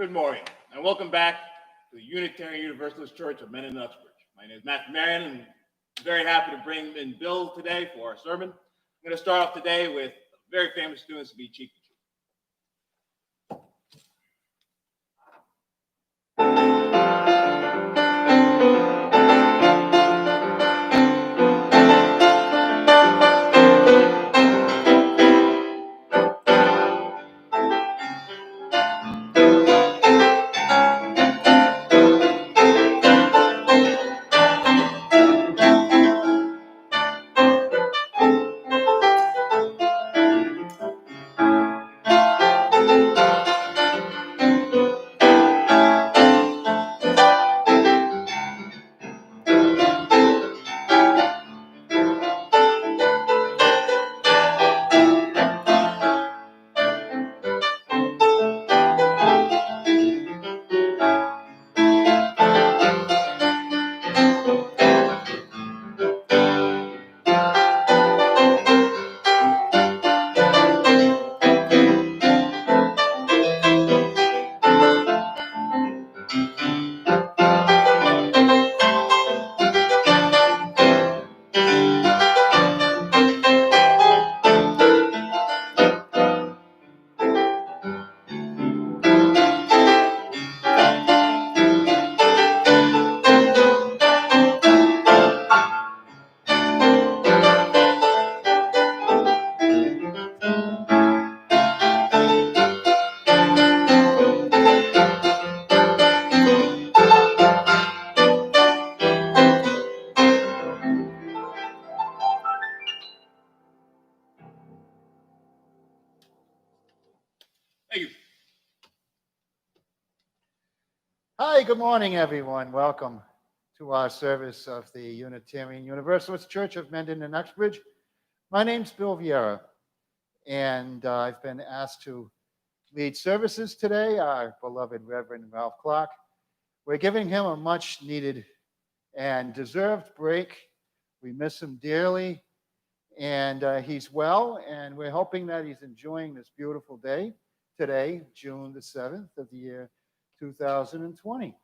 Good morning, and welcome back to the Unitarian Universalist Church of Mendon and Uxbridge. My name is Matthew Marion, and I'm very happy to bring in Bill today for our sermon. I'm going to start off today with a very famous student to be Chief. Thank you. Hi, good morning, everyone. Welcome to our service of the Unitarian Universalist Church of Mendon and Uxbridge. My name's Bill Vieira, and I've been asked to lead services today, our beloved Reverend Ralph Clark. We're giving him a much-needed and deserved break. We miss him dearly, and he's well, and we're hoping that he's enjoying this beautiful day today, June the 7th of the year 2020.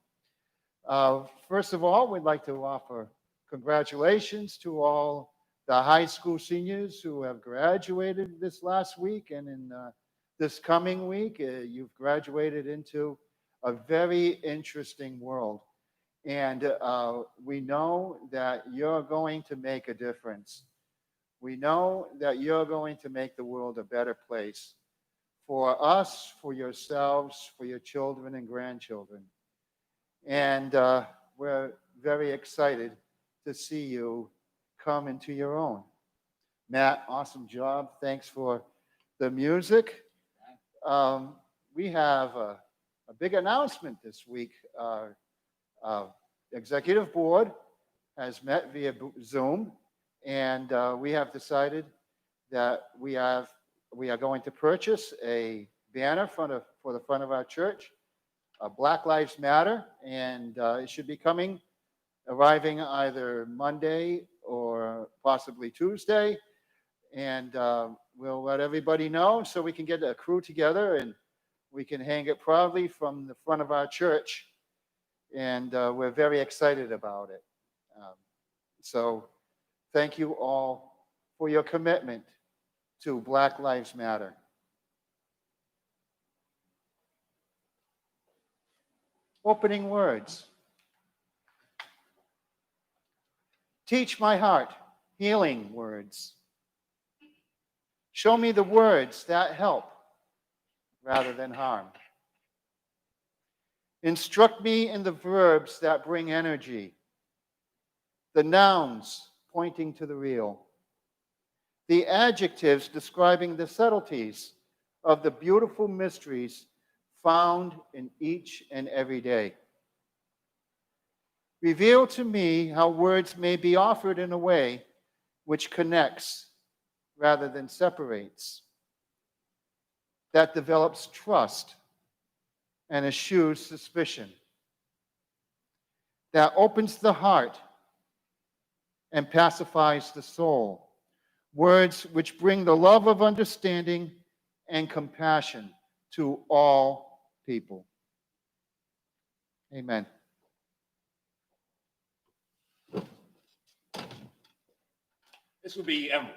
First of all, we'd like to offer congratulations to all the high school seniors who have graduated this last week, and in this coming week, you've graduated into a very interesting world. And we know that you're going to make a difference. We know that you're going to make the world a better place for us, for yourselves, for your children and grandchildren. And we're very excited to see you come into your own. Matt, awesome job. Thanks for the music. We have a big announcement this week. Our executive board has met via Zoom, and we have decided that we are going to purchase a banner for the front of our church, Black Lives Matter, and it should be arriving either Monday or possibly Tuesday, and we'll let everybody know so we can get a crew together and we can hang it proudly from the front of our church, and we're very excited about it. So thank you all for your commitment to Black Lives Matter. Opening words. Teach my heart healing words. Show me the words that help rather than harm. Instruct me in the verbs that bring energy, the nouns pointing to the real, the adjectives describing the subtleties of the beautiful mysteries found in each and every day. Reveal to me how words may be offered in a way which connects rather than separates, that develops trust and eschews suspicion, that opens the heart and pacifies the soul. Words which bring the love of understanding and compassion to all people. Amen. This will be Emily.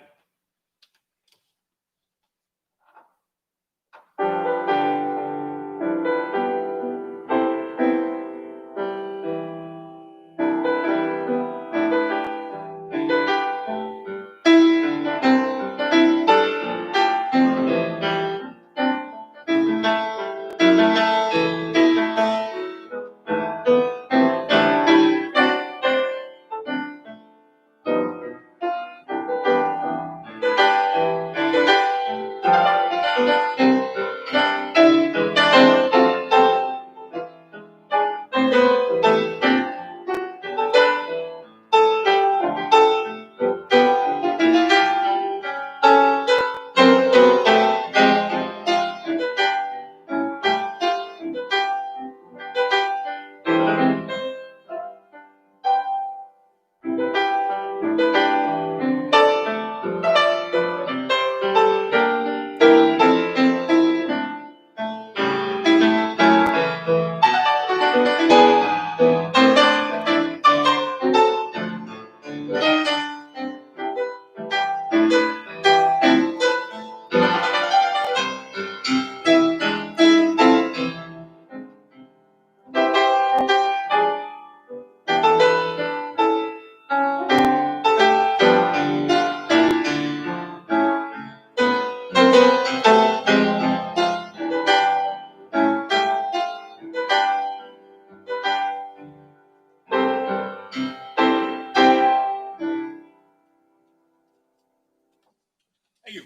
Thank you.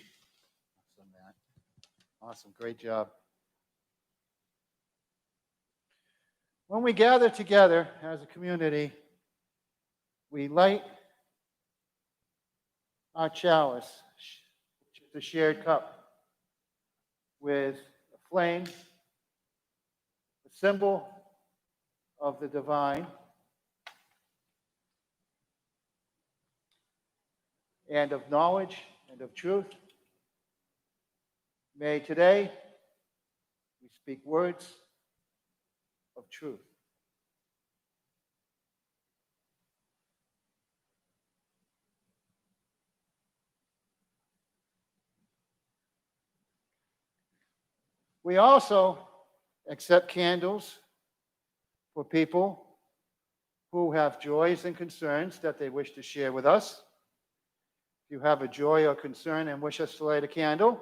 Awesome, Matt. Awesome. Great job. When we gather together as a community, we light our chalice, the shared cup, with a flame, a symbol of the divine, and of knowledge and of truth. May today we speak words of truth. We also accept candles for people who have joys and concerns that they wish to share with us. If you have a joy or concern and wish us to light a candle,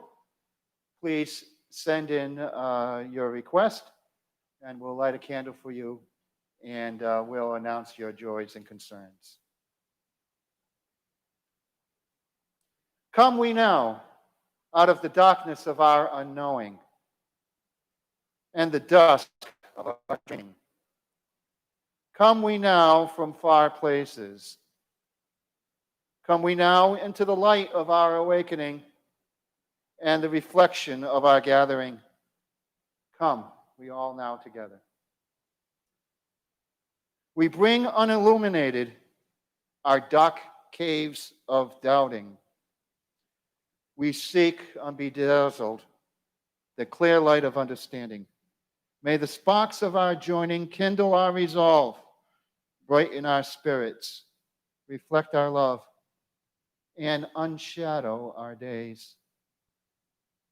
please send in your request, and we'll light a candle for you, and we'll announce your joys and concerns. Come we now out of the darkness of our unknowing and the dusk of our dream. Come we now from far places. Come we now into the light of our awakening and the reflection of our gathering. Come, we all now together. We bring unilluminated our dark caves of doubting. We seek unbedazzled the clear light of understanding. May the sparks of our joining kindle our resolve, brighten our spirits, reflect our love, and unshadow our days.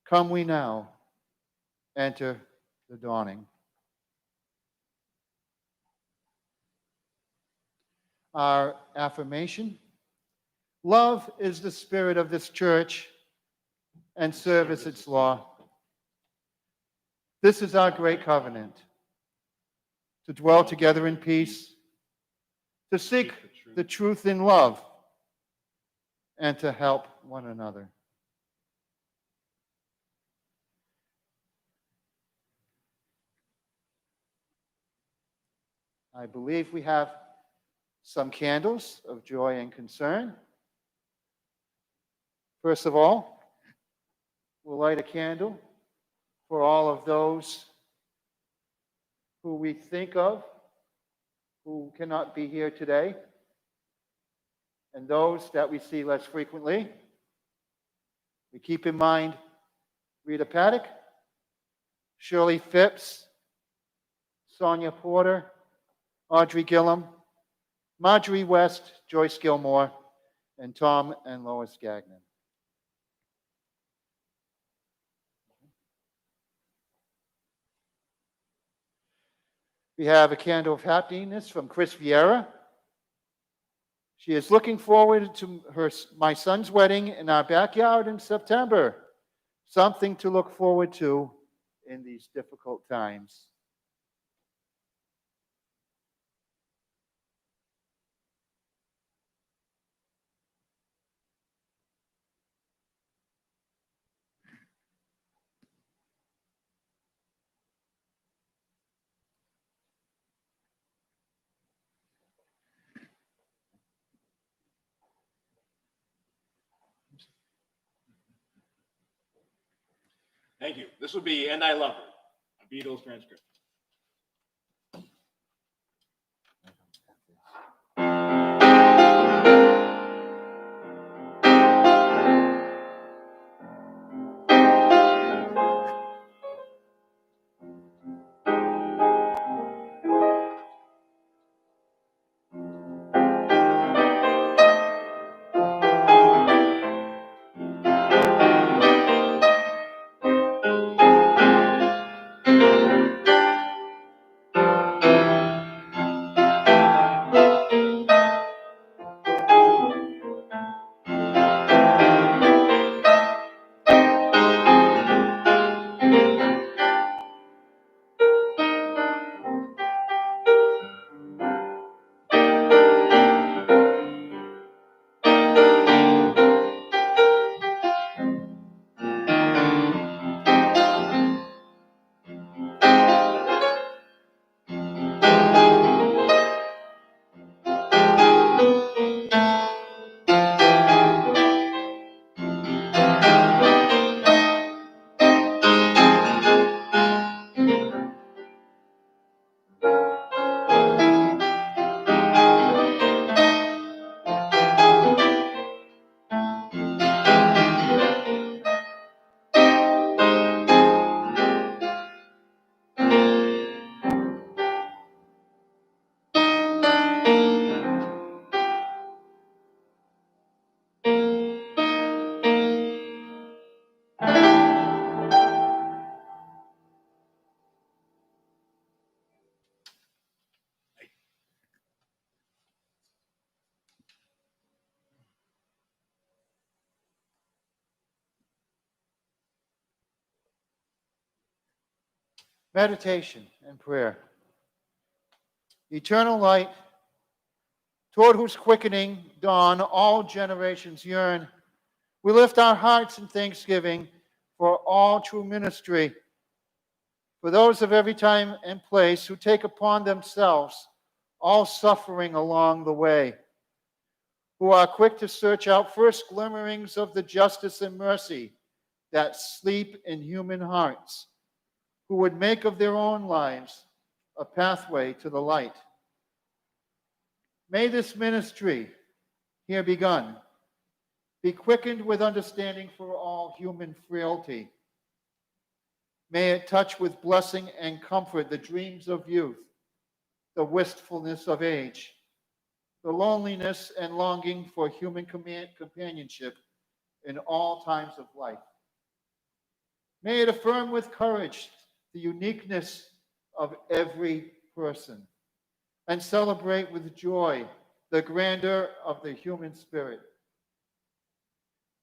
Come we now, enter the dawning. Our affirmation: love is the spirit of this church, and service its law. This is our great covenant, to dwell together in peace, to seek the truth in love, and to help one another. I believe we have some candles of joy and concern. First of all, we'll light a candle for all of those who we think of who cannot be here today, and those that we see less frequently. We keep in mind Rita Paddock, Shirley Phipps, Sonia Porter, Audrey Gillum, Marjorie West, Joyce Gilmore, and Tom and Lois Gagnon. We have a candle of happiness from Chris Vieira. She is looking forward to my son's wedding in our backyard in September. Something to look forward to in these difficult times. Thank you. This would be And I Love Her, a Beatles transcript. Meditation and prayer. Eternal light, toward whose quickening dawn all generations yearn, we lift our hearts in thanksgiving for all true ministry, for those of every time and place who take upon themselves all suffering along the way, who are quick to search out first glimmerings of the justice and mercy that sleep in human hearts, who would make of their own lives a pathway to the light. May this ministry, here begun, be quickened with understanding for all human frailty. May it touch with blessing and comfort the dreams of youth, the wistfulness of age, the loneliness and longing for human companionship in all times of life. May it affirm with courage the uniqueness of every person and celebrate with joy the grandeur of the human spirit.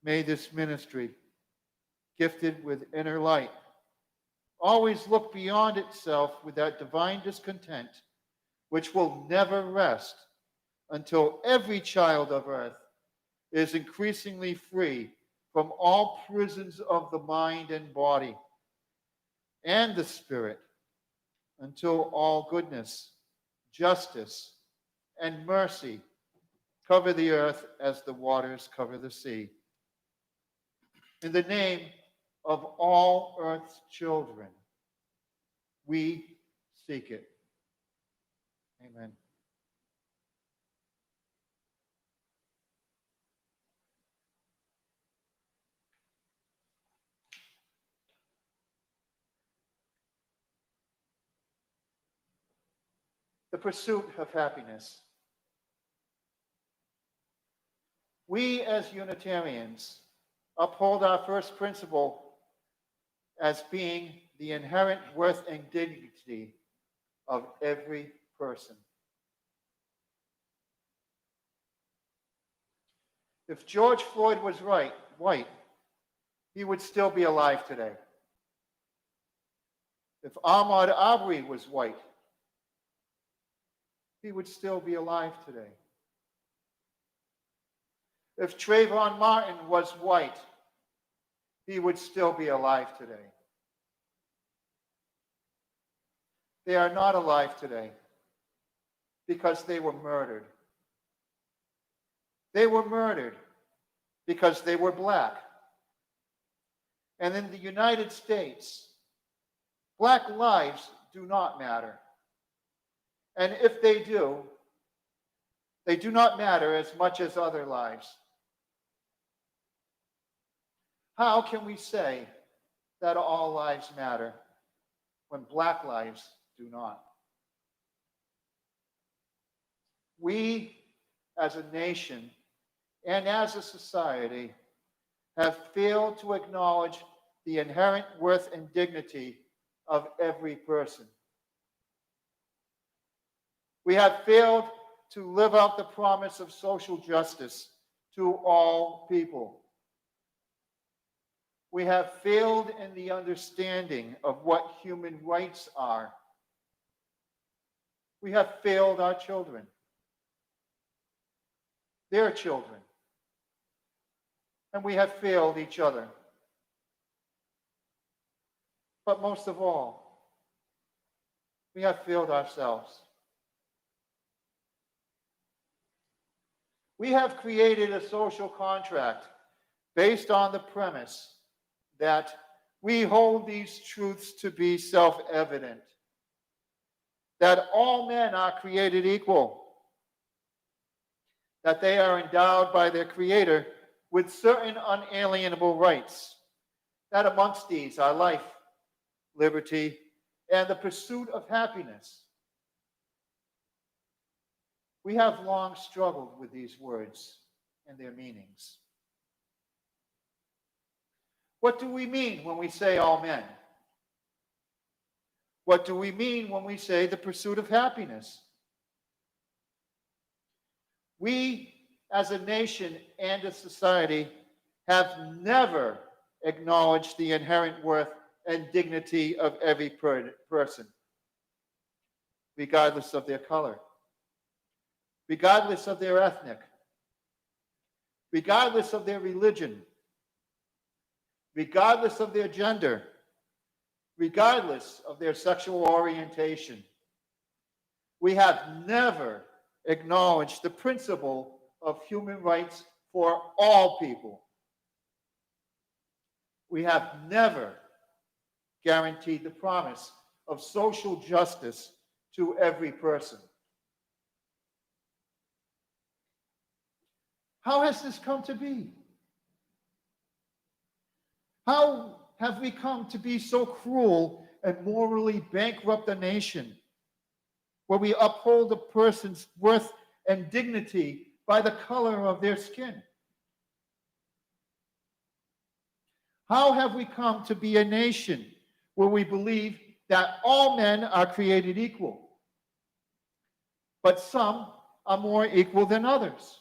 May this ministry, gifted with inner light, always look beyond itself with that divine discontent which will never rest until every child of earth is increasingly free from all prisons of the mind and body and the spirit, until all goodness, justice, and mercy cover the earth as the waters cover the sea. In the name of all earth's children, we seek it. Amen. the pursuit of happiness. We as Unitarians uphold our first principle as being the inherent worth and dignity of every person. If George Floyd was white, he would still be alive today. If Ahmaud Arbery was white, he would still be alive today. If Trayvon Martin was white, he would still be alive today. They are not alive today because they were murdered. They were murdered because they were black. And in the United States, black lives do not matter. And if they do not matter as much as other lives. How can we say that all lives matter when black lives do not? We, as a nation and as a society, have failed to acknowledge the inherent worth and dignity of every person. We have failed to live out the promise of social justice to all people. We have failed in the understanding of what human rights are. We have failed our children, their children, and we have failed each other. But most of all, we have failed ourselves. We have created a social contract based on the premise that we hold these truths to be self-evident, that all men are created equal, that they are endowed by their Creator with certain unalienable rights, that amongst these are life, liberty, and the pursuit of happiness. We have long struggled with these words and their meanings. What do we mean when we say all men? What do we mean when we say the pursuit of happiness? We, as a nation and a society, have never acknowledged the inherent worth and dignity of every person, regardless of their color, regardless of their ethnic, regardless of their religion, regardless of their gender, regardless of their sexual orientation. We have never acknowledged the principle of human rights for all people. We have never guaranteed the promise of social justice to every person. How has this come to be? How have we come to be so cruel and morally bankrupt a nation where we uphold a person's worth and dignity by the color of their skin? How have we come to be a nation where we believe that all men are created equal, but some are more equal than others?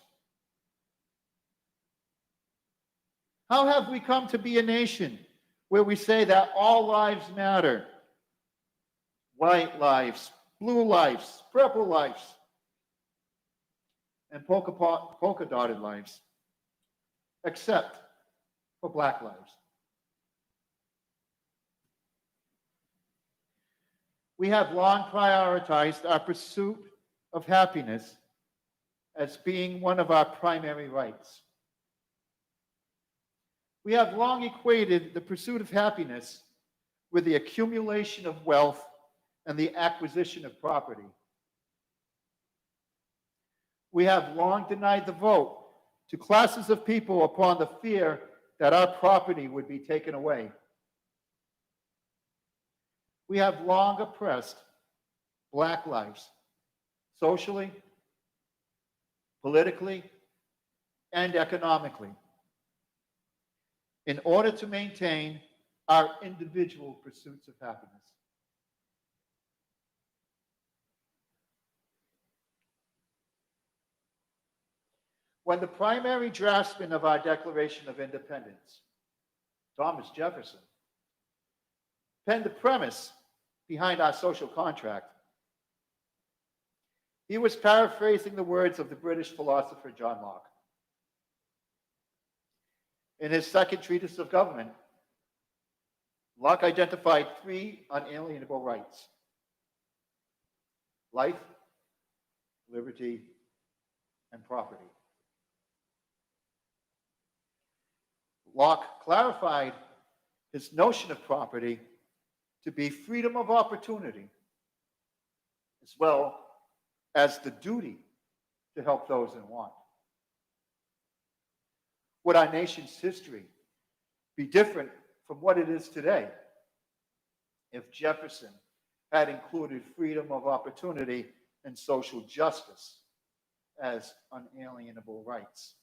How have we come to be a nation where we say that all lives matter? White lives, blue lives, purple lives, and polka-dotted lives, except for black lives. We have long prioritized our pursuit of happiness as being one of our primary rights. We have long equated the pursuit of happiness with the accumulation of wealth and the acquisition of property. We have long denied the vote to classes of people upon the fear that our property would be taken away. We have long oppressed black lives socially, politically, and economically in order to maintain our individual pursuits of happiness. When the primary draftsman of our Declaration of Independence, Thomas Jefferson, penned the premise behind our social contract, he was paraphrasing the words of the British philosopher John Locke. In his second treatise of government, Locke identified three unalienable rights: life, liberty, and property. Locke clarified his notion of property to be freedom of opportunity, as well as the duty to help those in want. Would our nation's history be different from what it is today if Jefferson had included freedom of opportunity and social justice as unalienable rights?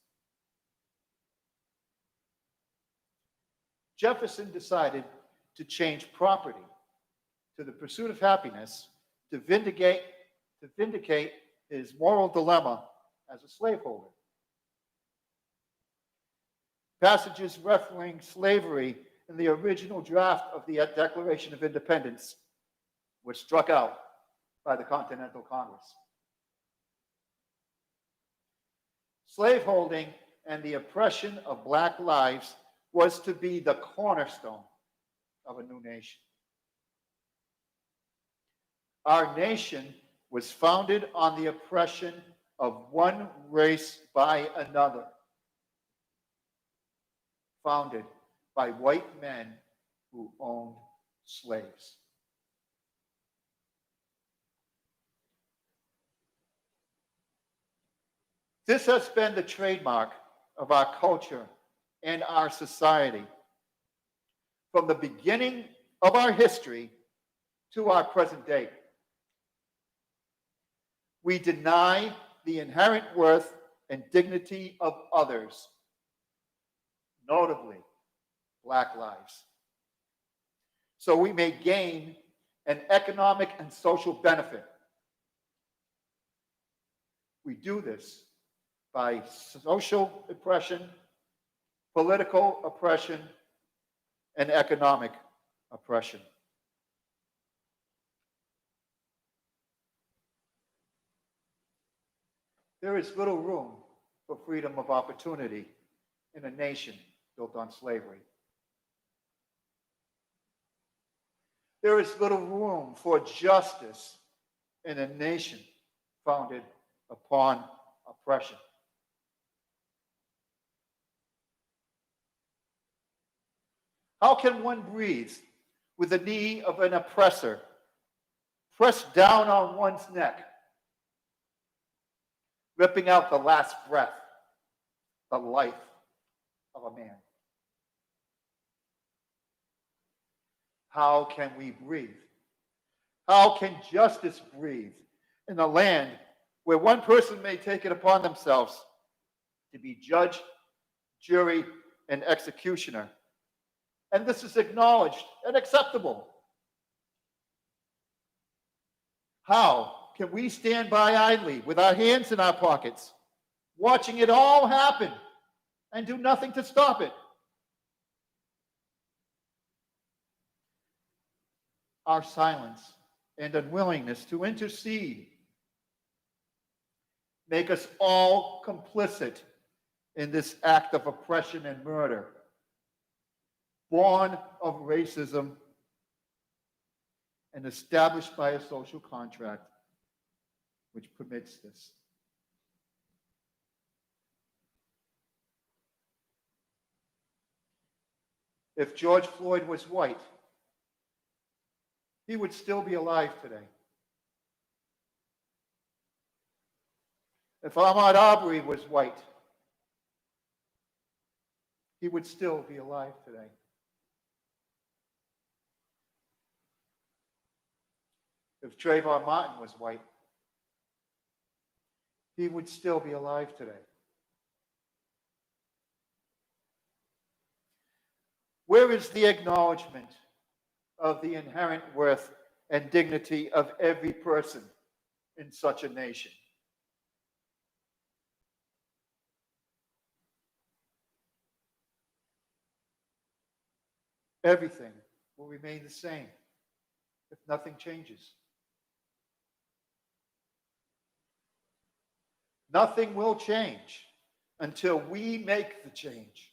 Jefferson decided to change property to the pursuit of happiness to vindicate his moral dilemma as a slaveholder. Passages referencing slavery in the original draft of the Declaration of Independence were struck out by the Continental Congress. Slaveholding and the oppression of black lives was to be the cornerstone of a new nation. Our nation was founded on the oppression of one race by another, founded by white men who owned slaves. This has been the trademark of our culture and our society from the beginning of our history to our present day. We deny the inherent worth and dignity of others, notably black lives, so we may gain an economic and social benefit. We do this by social oppression, political oppression, and economic oppression. There is little room for freedom of opportunity in a nation built on slavery. There is little room for justice in a nation founded upon oppression. How can one breathe with the knee of an oppressor pressed down on one's neck, ripping out the last breath, the life of a man? How can we breathe? How can justice breathe in a land where one person may take it upon themselves to be judge, jury, and executioner, and this is acknowledged and acceptable? How can we stand by idly with our hands in our pockets, watching it all happen and do nothing to stop it? Our silence and unwillingness to intercede make us all complicit in this act of oppression and murder, born of racism and established by a social contract which permits this. If George Floyd was white, he would still be alive today. If Ahmaud Arbery was white, he would still be alive today. If Trayvon Martin was white, he would still be alive today. Where is the acknowledgement of the inherent worth and dignity of every person in such a nation? Everything will remain the same if nothing changes. Nothing will change until we make the change.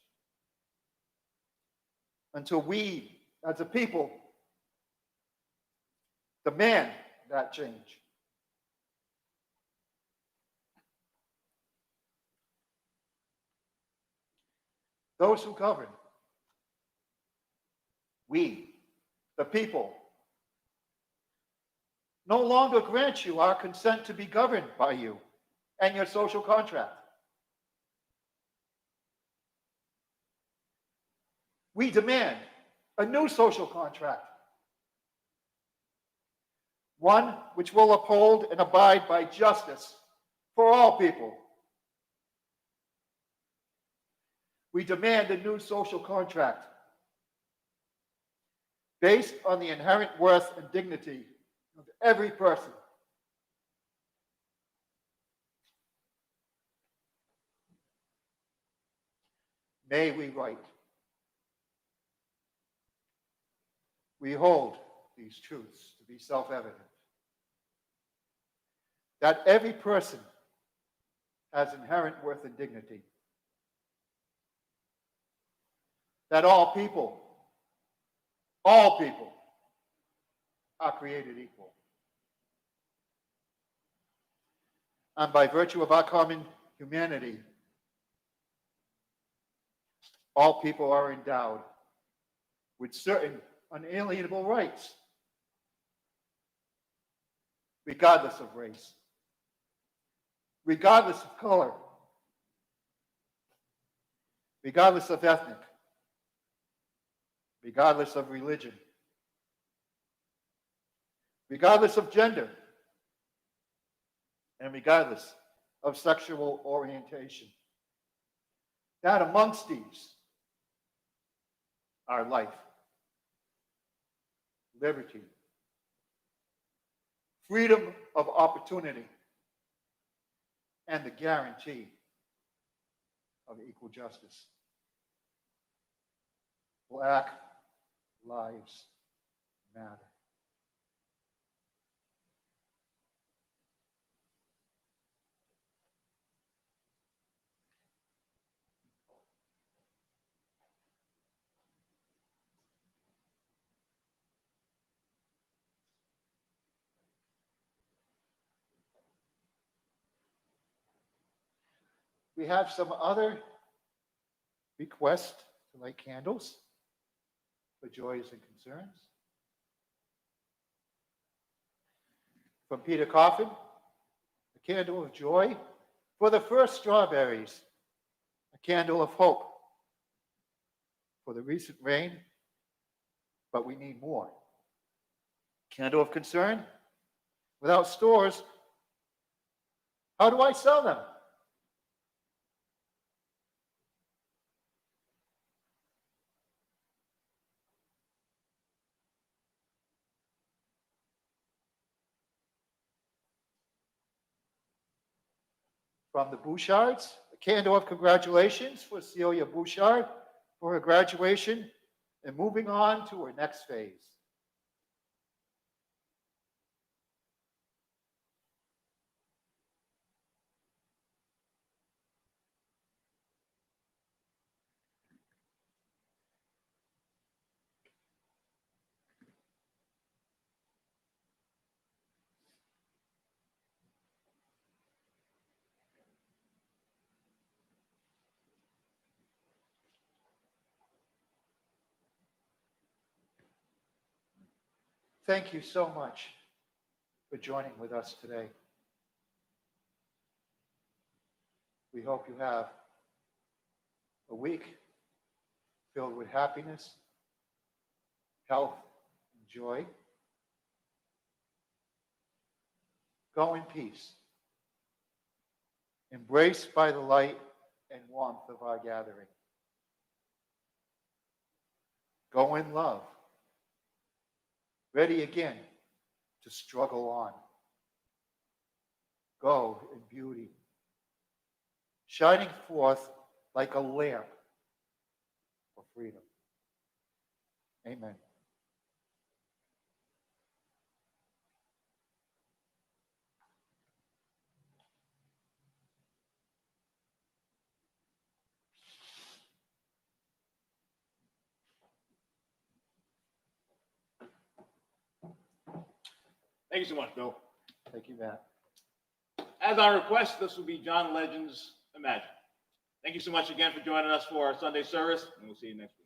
Until we, as a people, demand that change. Those who govern, we, the people, no longer grant you our consent to be governed by you and your social contract. We demand a new social contract, one which will uphold and abide by justice for all people. We demand a new social contract based on the inherent worth and dignity of every person. May we write. We hold these truths to be self-evident. That every person has inherent worth and dignity. That all people are created equal. And by virtue of our common humanity, all people are endowed with certain unalienable rights, regardless of race, regardless of color, regardless of ethnic, regardless of religion, regardless of gender, and regardless of sexual orientation. That amongst these are life, liberty, freedom of opportunity, and the guarantee of equal justice. Black lives matter. We have some other requests to light candles for joys and concerns. From Peter Coffin, a candle of joy for the first strawberries, a candle of hope for the recent rain, but we need more. Candle of concern, without stores, how do I sell them? From the Bouchards, a candle of congratulations for Celia Bouchard for her graduation and moving on to her next phase. Thank you so much for joining with us today. We hope you have a week filled with happiness, health, and joy. Go in peace. embraced by the light and warmth of our gathering. Go in love, ready again to struggle on. Go in beauty, shining forth like a lamp for freedom. Amen. Thank you so much, Bill. Thank you, Matt. As our request, this will be John Legend's Imagine. Thank you so much again for joining us for our Sunday service, and we'll see you next week.